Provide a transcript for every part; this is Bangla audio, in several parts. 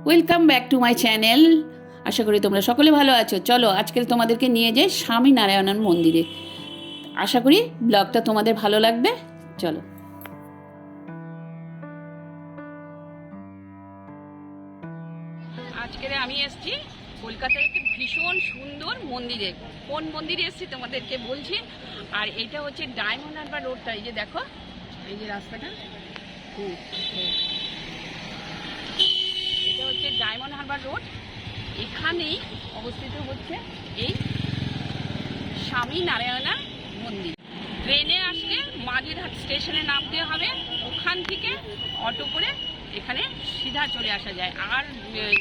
Welcome back to my channel. আশা করি তোমরা সকলে ভালো আছো। চলো আজকে তোমাদেরকে নিয়ে যাই স্বামী নারায়ণন মন্দিরে। আশা করি ব্লগটা তোমাদের ভালো লাগবে। চলো। আজকে আমি এসেছি কলকাতার একটি ভীষণ সুন্দর মন্দিরে। কোন মন্দিরে এসেছি তোমাদেরকে বলছি। আর এটা হচ্ছে ডায়মন্ড হারবার রোডটা। এই যে দেখো, এই যে রাস্তাটা, এটা হচ্ছে ডায়মন্ড হারবার রোড। এখানেই অবস্থিত হচ্ছে এই স্বামী নারায়ণা মন্দির। ট্রেনে আসলে মাঝেরহাট স্টেশনে নামতে হবে, ওখান থেকে অটো করে এখানে সিধা চলে আসা যায়। আর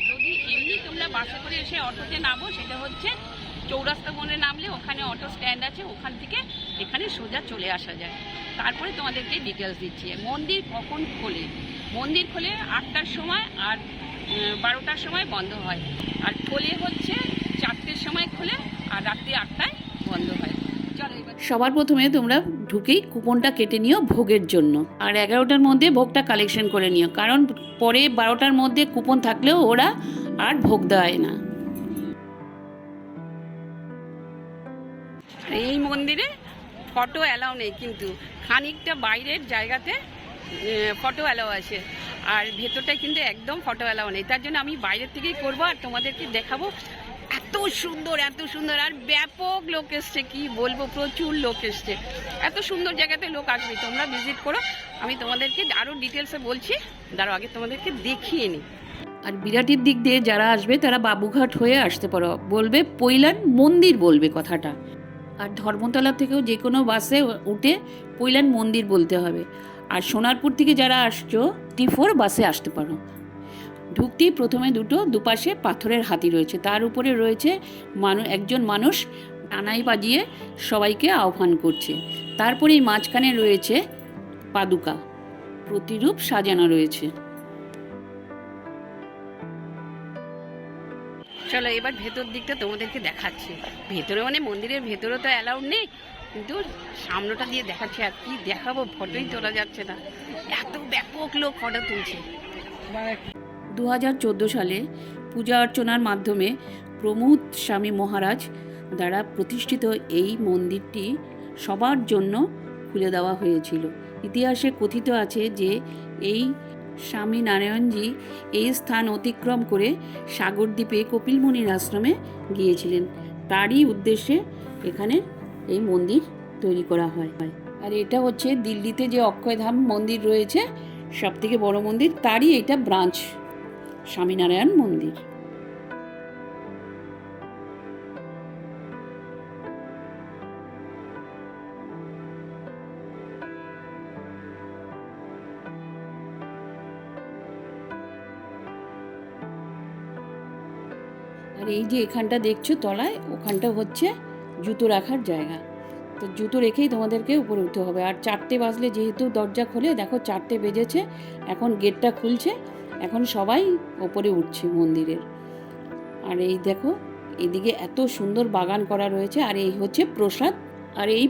যদি এমনি তোমরা বাসে করে এসে অটোতে নামো, সেটা হচ্ছে চৌরাস্তা মোড়ে নামলে ওখানে অটো স্ট্যান্ড আছে, ওখান থেকে এখানে সোজা চলে আসা যায়। তারপরে তোমাদেরকে ডিটেলস দিচ্ছি মন্দির কখন খোলে। মন্দির খোলে 8টার সময় আর 12টার সময় বন্ধ হয়। আর খোলে হচ্ছে 4টের সময় খোলে আর রাত্রি 8টায় বন্ধ হয়। সবার প্রথমে তোমরা ঢুকেই কুপনটা কেটে নিও ভোগের জন্য। আর 11টার মধ্যে ভোগটা কালেকশন করে নিও, কারণ পরে 12টার মধ্যে কুপন থাকলেও ওরা আর ভোগ দেয় না। এই মন্দিরে ফটো অ্যালাউ নেই, কিন্তু খানিকটা বাইরের জায়গাতে ফটো অ্যালাউ আছে। আর ভেতরটায় কিন্তু একদম ফটো অ্যালাউ নেই। তার জন্য আমি বাইরের থেকেই করবো আর তোমাদেরকে দেখাবো। এত সুন্দর, এত সুন্দর, আর ব্যাপক লোক এসছে, কি বলবো, প্রচুর লোক এসছে। এত সুন্দর জায়গাতে লোক আসবে, তোমরা ভিজিট করো। আমি তোমাদেরকে আরও ডিটেলসে বলছি, দাঁড়াও আগে তোমাদেরকে দেখিয়ে নিই। আর বিরাটির দিক দিয়ে যারা আসবে তারা বাবুঘাট হয়ে আসতে পারো, বলবে পৈলান মন্দির বলবে কথাটা। আর ধর্মতলা থেকেও যে কোনো বাসে উঠে পৈলান মন্দির বলতে হবে। আর সোনারপুর থেকে যারা আসছো T4 বাসে আসতে পারো। ঢুকতেই প্রথমে দুপাশে পাথরের হাতি রয়েছে, তার উপরে রয়েছে একজন মানুষ টানাই বাজিয়ে সবাইকে আহ্বান করছে। তারপরে এই মাঝখানে রয়েছে পাদুকা, প্রতিরূপ সাজানো রয়েছে। চলো এবার ভেতর দিকটা তোমাদেরকে দেখাচ্ছি। ভেতরে মানে মন্দিরের ভেতরে তো অ্যালাউড নেই, কিন্তু সামনেটা দিয়ে দেখাচ্ছি। আর কি দেখাবো, ফটোই তোলা যাচ্ছে না, এত ব্যাপক লোক ফটো তুলছে। 2014 সালে পূজা অর্চনার মাধ্যমে প্রমোদ স্বামী মহারাজ দ্বারা প্রতিষ্ঠিত এই মন্দিরটি সবার জন্য খুলে দেওয়া হয়েছিল। ইতিহাসে কথিত আছে যে এই স্বামী নারায়ণজি এই স্থান অতিক্রম করে সাগরদ্বীপে কপিলমুনির আশ্রমে গিয়েছিলেন। তারই উদ্দেশ্যে এখানে এই মন্দির তৈরি করা হয়। আর এটা হচ্ছে দিল্লিতে যে অক্ষয়ধাম মন্দির রয়েছে, সবথেকে বড় মন্দির, তারই এটা ব্রাঞ্চ স্বামীনারায়ণ মন্দির। আর এই যে এখানটা দেখছো তলায়, ওখানটা হচ্ছে জুতো রাখার জায়গা। তো জুতো রেখেই তোমাদেরকে উপরে উঠতে হবে। আর 4টে বাজলে যেহেতু দরজা খোলে, দেখো 4টে বেজেছে, এখন গেটটা খুলছে, এখন সবাই ওপরে উঠছে মন্দিরের। আর এই দেখো এদিকে এত সুন্দর বাগান করা রয়েছে। আর এই হচ্ছে প্রসাদ। আর এই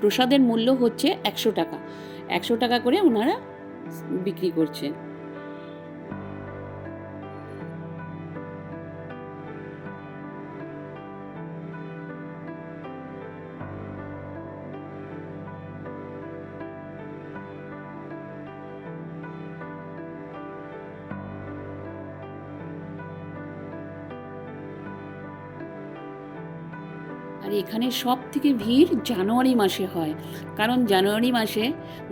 প্রসাদের মূল্য হচ্ছে 100 টাকা। 100 টাকা করে ওনারা বিক্রি করছে। আর এখানে সব থেকে ভিড় জানুয়ারি মাসে হয়, কারণ জানুয়ারি মাসে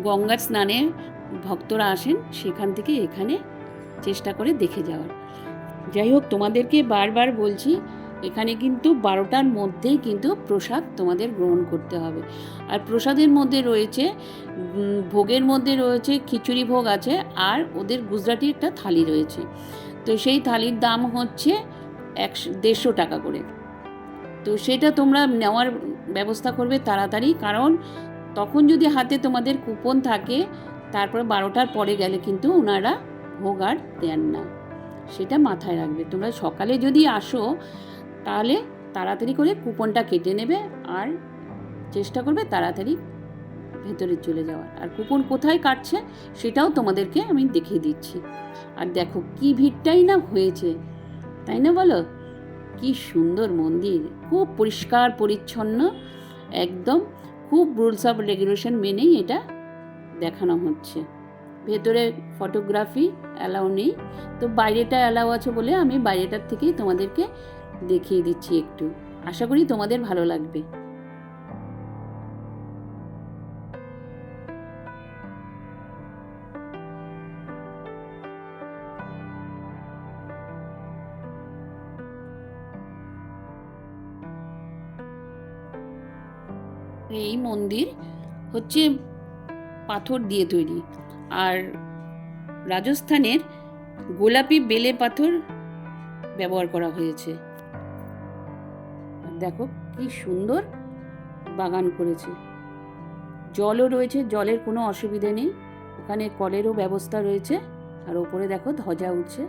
গঙ্গার স্নানে ভক্তরা আসেন, সেখান থেকে এখানে চেষ্টা করে দেখে যাওয়ার। যাই হোক, তোমাদেরকে বারবার বলছি, এখানে কিন্তু 12টার মধ্যেই কিন্তু প্রসাদ তোমাদের গ্রহণ করতে হবে। আর প্রসাদের মধ্যে রয়েছে, ভোগের মধ্যে রয়েছে খিচুড়ি ভোগ আছে, আর ওদের গুজরাটি একটা থালি রয়েছে। তো সেই থালির দাম হচ্ছে 150 টাকা করে। তো সেটা তোমরা নেওয়ার ব্যবস্থা করবে তাড়াতাড়ি, কারণ তখন যদি হাতে তোমাদের কুপন থাকে, তারপরে 12টার পরে গেলে কিন্তু ওনারা ভোগ আর দেন না, সেটা মাথায় রাখবে। তোমরা সকালে যদি আসো তাহলে তাড়াতাড়ি করে কুপনটা কেটে নেবে, আর চেষ্টা করবে তাড়াতাড়ি ভেতরে চলে যাওয়ার। আর কুপন কোথায় কাটছে সেটাও তোমাদেরকে আমি দেখিয়ে দিচ্ছি। আর দেখো কি ভিড়টাই না হয়েছে, তাই না বলো? কি সুন্দর মন্দির, খুব পরিষ্কার পরিচ্ছন্ন, একদম খুব রুলস অফ রেগুলেশন মেনেই এটা দেখানো হচ্ছে। ভেতরে ফটোগ্রাফি অ্যালাউ নেই, তো বাইরেটা অ্যালাউ আছে বলে আমি বাইরেটার থেকেই তোমাদেরকে দেখিয়ে দিচ্ছি একটু। আশা করি তোমাদের ভালো লাগবে। এই মন্দির হচ্ছে পাথর দিয়ে তৈরি, আর রাজস্থানের গোলাপি বেলে পাথর ব্যবহার করা হয়েছে। দেখো কি সুন্দর বাগান করেছে। জলও রয়েছে, জলের কোনো অসুবিধে নেই, ওখানে কলেরও ব্যবস্থা রয়েছে। আর ওপরে দেখো ধ্বজা উঠছে।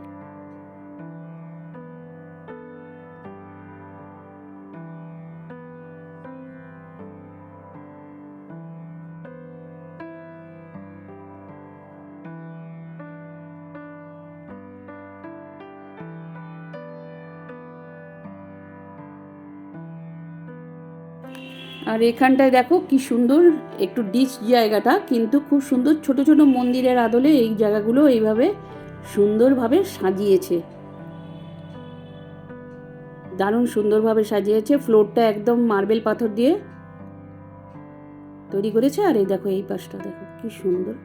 আর এখানটায় দেখো কি সুন্দর একটু ডিচ জায়গাটা, কিন্তু খুব সুন্দর ছোট ছোট মন্দিরের আদলে এই জায়গাগুলো এইভাবে সুন্দরভাবে সাজিয়েছে, দারুণ সুন্দরভাবে সাজিয়েছে। ফ্লোরটা একদম মার্বেল পাথর দিয়ে তৈরি করেছে। আর এই দেখো এই পাশটা দেখো কি সুন্দর।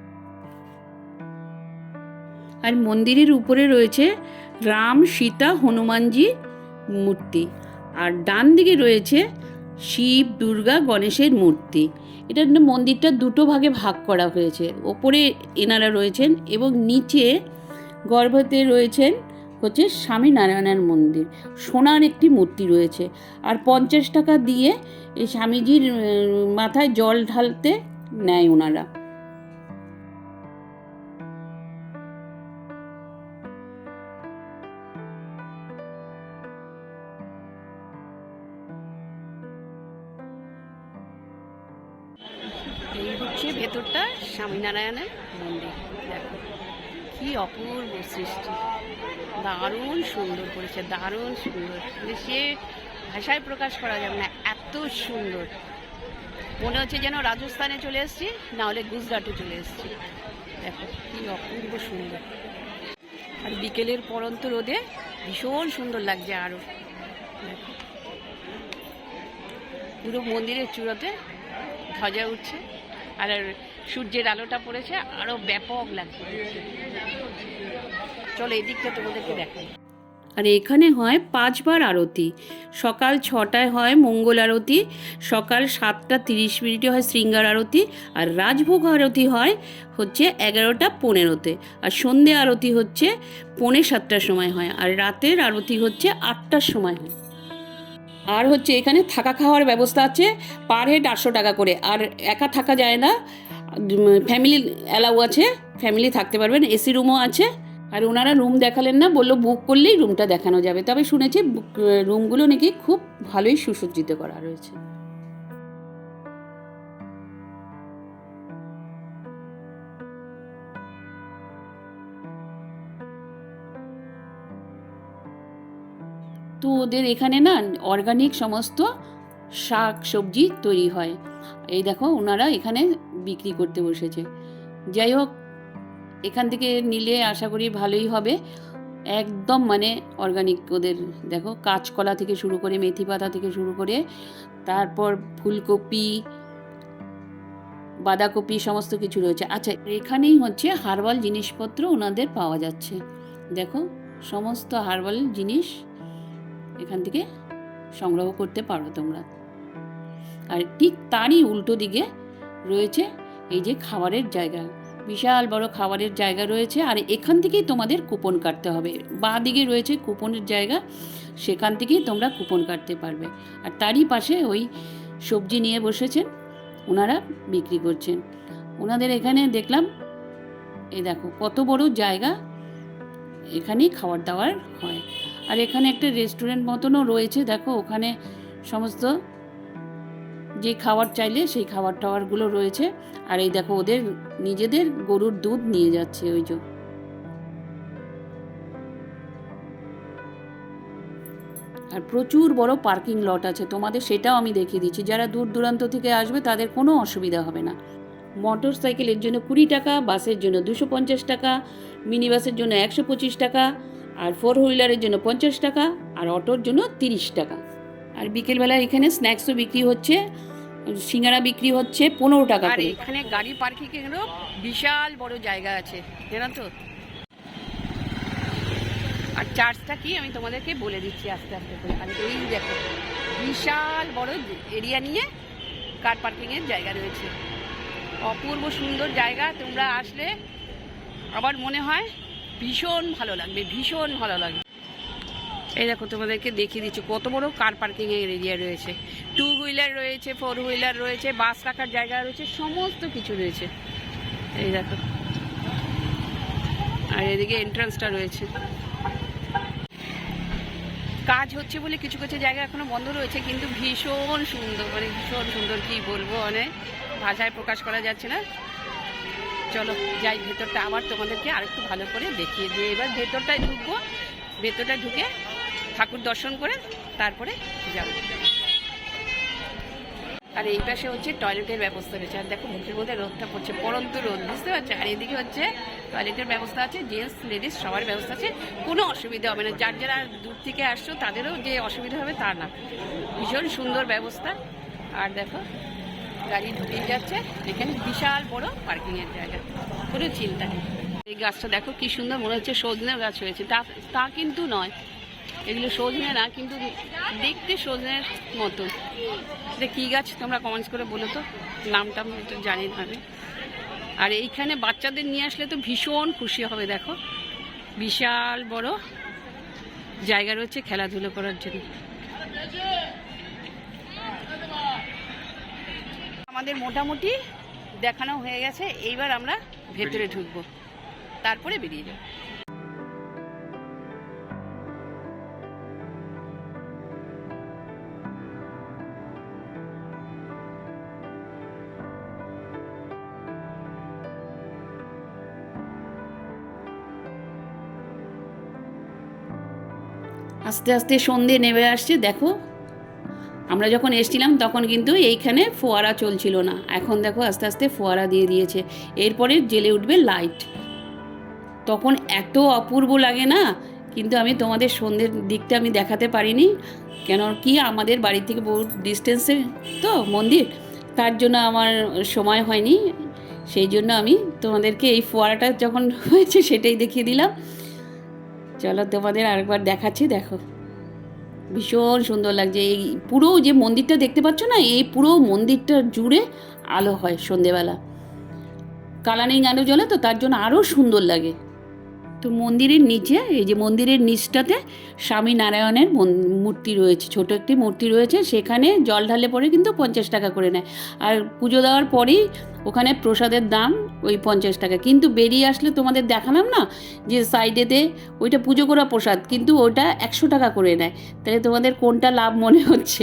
আর মন্দিরের উপরে রয়েছে রাম, সীতা, হনুমানজি মূর্তি, আর ডান দিকে রয়েছে শিব, দুর্গা, গণেশের মূর্তি। এটা মন্দিরটা দুটো ভাগে ভাগ করা হয়েছে। ওপরে এনারা রয়েছেন এবং নিচে গর্ভতে রয়েছেন হচ্ছে স্বামীনারায়ণের মন্দির, সোনার একটি মূর্তি রয়েছে। আর 50 টাকা দিয়ে এই স্বামীজির মাথায় জল ঢালতে নেয় ওনারা। এই হচ্ছে ভেতরটা স্বামীনারায়ণের মন্দির। দেখো কি অপূর্ব সৃষ্টি, দারুণ সুন্দর করেছে, দারুণ সুন্দর, মানে সে ভাষায় প্রকাশ করা যাবে না, এত সুন্দর। মনে হচ্ছে যেন রাজস্থানে চলে এসেছি, না হলে গুজরাটে চলে এসেছি। দেখো কি অপূর্ব সুন্দর। আর বিকেলের পরন্ত রোদে ভীষণ সুন্দর লাগছে আরও। দেখো পুরো মন্দিরের চূড়াতে ধ্বজা উঠছে, আর সূর্যের আলোটা পড়েছে, আরও ব্যাপক লাগছে। চলো এদিকটা তোমাদেরকে দেখাই। আর এখানে হয় 5 বার আরতি। সকাল 6টায় হয় মঙ্গল আরতি, সকাল 7:30 হয় শৃঙ্গার আরতি, আর রাজভোগ আরতি হয় হচ্ছে 11:15-তে, আর সন্ধে আরতি হচ্ছে 6:45 সময় হয়, আর রাতের আরতি হচ্ছে 8টার সময় হয়। আর হচ্ছে এখানে থাকা খাওয়ার ব্যবস্থা আছে, পার হেড 800 টাকা করে। আর একা থাকা যায় না, ফ্যামিলি অ্যালাউ আছে, ফ্যামিলি থাকতে পারবেন, এসি রুমও আছে। আর ওনারা রুম দেখালেন না, বললো বুক করলেই রুমটা দেখানো যাবে। তবে শুনেছি রুমগুলো নাকি খুব ভালোই সুসজ্জিত করা রয়েছে। তো ওদের এখানে না অর্গানিক সমস্ত শাক সবজি তৈরি হয়। এই দেখো ওনারা এখানে বিক্রি করতে বসেছে। যাই হোক, এখান থেকে নিলে আশা করি ভালোই হবে, একদম মানে অর্গানিক। ওদের দেখো কাঁচকলা থেকে শুরু করে, মেথি পাতা থেকে শুরু করে, তারপর ফুলকপি, বাঁধাকপি, সমস্ত কিছু রয়েছে। আচ্ছা, এখানেই হচ্ছে হার্বাল জিনিসপত্র ওনাদের পাওয়া যাচ্ছে। দেখো সমস্ত হার্বাল জিনিস এখান থেকে সংগ্রহ করতে পারো তোমরা। আর ঠিক তারই উল্টো দিকে রয়েছে এই যে খাবারের জায়গা, বিশাল বড় খাবারের জায়গা রয়েছে। আর এখান থেকেই তোমাদের কুপন কাটতে হবে। বাঁ দিকে রয়েছে কুপনের জায়গা, সেখান থেকেই তোমরা কুপন কাটতে পারবে। আর তারই পাশে ওই সবজি নিয়ে বসেছেন, ওনারা বিক্রি করছেন। ওনাদের এখানে দেখলাম, এই দেখো কত বড় জায়গা, এখানেই খাবার দাবার হয়। আর এখানে একটা রেস্টুরেন্ট মতনও রয়েছে, দেখো ওখানে সমস্ত যে খাবার চাইলে সেই খাবার টাবারগুলো রয়েছে। আর এই দেখো ওদের নিজেদের গরুর দুধ নিয়ে যাচ্ছে ওই যে। আর প্রচুর বড় পার্কিং লট আছে, তোমাদের সেটাও আমি দেখিয়ে দিচ্ছি। যারা দূর দূরান্ত থেকে আসবে তাদের কোনো অসুবিধা হবে না। মোটর সাইকেলের জন্য 20 টাকা, বাসের জন্য 250 টাকা, মিনি বাসের জন্য 125 টাকা, আর 4 হুইলারের জন্য 50 টাকা, আর অটোর জন্য 30 টাকা। আর বিকেলবেলা এখানে স্ন্যাক্সও বিক্রি হচ্ছে, সিঙ্গারা বিক্রি হচ্ছে 15 টাকা আর করে। এখানে গাড়ি পার্কিং এরও বিশাল বড় জায়গা আছে, জানো তো। আর চার্জটা কি আমি তোমাদেরকে বলে দিচ্ছি আস্তে আস্তে করে। আর এই দেখো বিশাল বড় এরিয়া নিয়ে কার পার্কিংয়ের জায়গা রয়েছে, অপূর্ব সুন্দর জায়গা। তোমরা আসলে আবার মনে হয় ভীষণ ভালো লাগবে, ভীষণ ভালো লাগবে। এই দেখো তোমাদেরকে দেখিয়ে দিচ্ছি কত বড় কার পার্কিংয়ের এরিয়া রয়েছে। 2 হুইলার রয়েছে, 4 হুইলার রয়েছে, বাস রাখার জায়গা রয়েছে, সমস্ত কিছু রয়েছে। এই দেখো, আর এদিকে এন্ট্রান্সটা রয়েছে। কাজ হচ্ছে বলে কিছু কিছু জায়গা এখনো বন্ধ রয়েছে, কিন্তু ভীষণ সুন্দর, মানে ভীষণ সুন্দর, কি বলবো, অনেক ভাষায় প্রকাশ করা যাচ্ছে না। চলো যাই ভেতরটা, আবার তোমাদেরকে আরেকটু ভালো করে দেখিয়ে দিয়ে এবার ভেতরটায় ঢুকবো। ভেতরটায় ঢুকে ঠাকুর দর্শন করে তারপরে যাব। আর এই পাশে হচ্ছে টয়লেটের ব্যবস্থা রয়েছে। আর দেখো মুখের মধ্যে রোদটা পড়ছে, পরন্ত রোদ, বুঝতে পারছো। আর এদিকে হচ্ছে টয়লেটের ব্যবস্থা আছে, জেন্টস লেডিস সবার ব্যবস্থা আছে, কোনো অসুবিধা হবে না। যার যারা দূর থেকে আসছো তাদেরও যে অসুবিধা হবে তা না, ভীষণ সুন্দর ব্যবস্থা। আর দেখো গাড়ি ঢুকে যাচ্ছে, এখানে বিশাল বড় পার্কিংয়ের জায়গা, কোনো চিন্তা নেই। এই গাছটা দেখো কি সুন্দর, মনে হচ্ছে সজনের গাছ হয়েছে, তা কিন্তু নয়, এগুলো সজনে না, কিন্তু দেখতে সজনের মতো। এটা কী গাছ তোমরা কমেন্টস করে বলো তো, নামটা আমি তো জানি না আমি। আর এইখানে বাচ্চাদের নিয়ে আসলে তো ভীষণ খুশি হবে। দেখো বিশাল বড় জায়গা রয়েছে খেলাধুলো করার জন্য। আমাদের মোটামুটি দেখানো হয়ে গেছে, এইবার আমরা ভেতরে ঢুকবো, তারপরে বেরিয়ে যাবো। আস্তে আস্তে সন্ধে নেমে আসছে। দেখো আমরা যখন এসেছিলাম তখন কিন্তু এইখানে ফোয়ারা চলছিল না, এখন দেখো আস্তে আস্তে ফোয়ারা দিয়ে দিয়েছে। এরপরে জ্বেলে উঠবে লাইট, তখন এত অপূর্ব লাগে না। কিন্তু আমি তোমাদের সন্ধ্যের দিকটা আমি দেখাতে পারিনি, কেন কি আমাদের বাড়ি থেকে বহু ডিস্টেন্সে তো মন্দির, তার জন্য আমার সময় হয়নি। সেই জন্য আমি তোমাদেরকে এই ফোয়ারাটা যখন হয়েছে সেটাই দেখিয়ে দিলাম। চলো তোমাদের আরেকবার দেখাচ্ছি। দেখো ভীষণ সুন্দর লাগছে। এই পুরো যে মন্দিরটা দেখতে পাচ্ছ না, এই পুরো মন্দিরটা জুড়ে আলো হয় সন্ধেবেলা, কালারিং আলো জ্বলে, তো তার জন্য আরও সুন্দর লাগে। তো মন্দিরের নিচে, এই যে মন্দিরের নিচটাতে স্বামী নারায়ণের মূর্তি রয়েছে, ছোট একটি মূর্তি রয়েছে। সেখানে জল ঢালে পরে কিন্তু 50 টাকা করে নেয়। আর পুজো দেওয়ার পরেই ওখানে প্রসাদের দাম ওই 50 টাকা। কিন্তু বেরিয়ে আসলে তোমাদের দেখালাম না যে সাইডেতে ওইটা পুজো করা প্রসাদ, কিন্তু ওটা 100 টাকা করে নেয়। তাহলে তোমাদের কোনটা লাভ মনে হচ্ছে?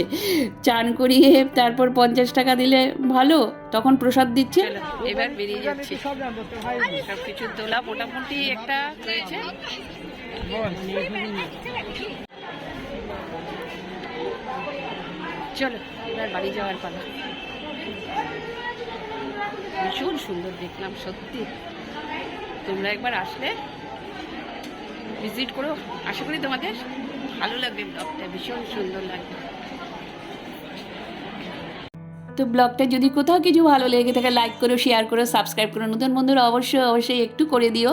চান করিয়ে তারপর 50 টাকা দিলে ভালো, তখন প্রসাদ দিচ্ছে। এবার বেরিয়ে যাচ্ছি, সব কিছু তোলা মোটামুটি একটা হয়েছে। চলো এবার বাড়ি যাওয়ার পালা। ভীষণ সুন্দর দেখলাম, সত্যি। তোমরা একবার আসলে ভিজিট করো, আশা করি তোমাদের ভালো লাগবে। ব্লগটা ভীষণ সুন্দর লাগবে। তো ব্লগটা যদি কোথাও কিছু ভালো লেগে থাকে লাইক করো, শেয়ার করো, সাবস্ক্রাইব করো। নতুন বন্ধুরা অবশ্যই একটু করে দিও।